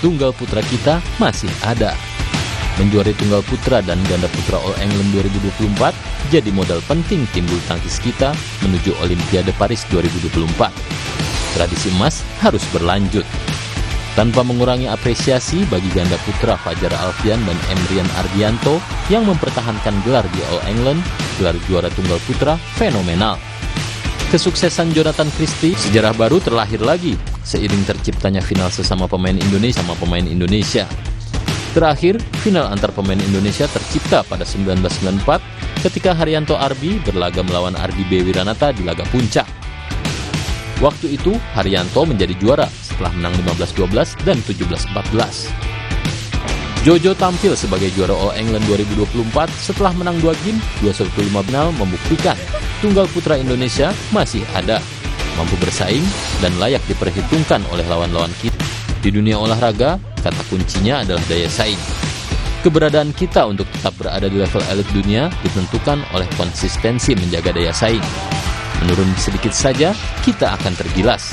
tunggal putra kita masih ada. Menjuarai tunggal putra dan ganda putra All England 2024 jadi modal penting tim bulu tangkis kita menuju Olimpiade Paris 2024. Tradisi emas harus berlanjut. Tanpa mengurangi apresiasi bagi ganda putra Fajar Alfian dan Emrian Ardianto yang mempertahankan gelar di All England, gelar juara tunggal putra fenomenal. Kesuksesan Jonathan Christie, sejarah baru terlahir lagi seiring terciptanya final sesama pemain Indonesia. Terakhir, final antar pemain Indonesia tercipta pada 1994 ketika Haryanto Arbi berlaga melawan Ardi B. Wiranata di laga puncak. Waktu itu, Haryanto menjadi juara setelah menang 15-12 dan 17-14. Jojo tampil sebagai juara All England 2024 setelah menang 2 game, 2-1 final membuktikan tunggal putra Indonesia masih ada, mampu bersaing, dan layak diperhitungkan oleh lawan-lawan kita. Di dunia olahraga, kata kuncinya adalah daya saing. Keberadaan kita untuk tetap berada di level elit dunia ditentukan oleh konsistensi menjaga daya saing. Menurun sedikit saja, kita akan tergilas.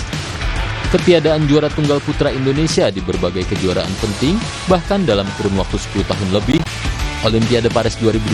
Ketiadaan juara tunggal putra Indonesia di berbagai kejuaraan penting, bahkan dalam kurun waktu 10 tahun lebih, Olimpiade Paris 2024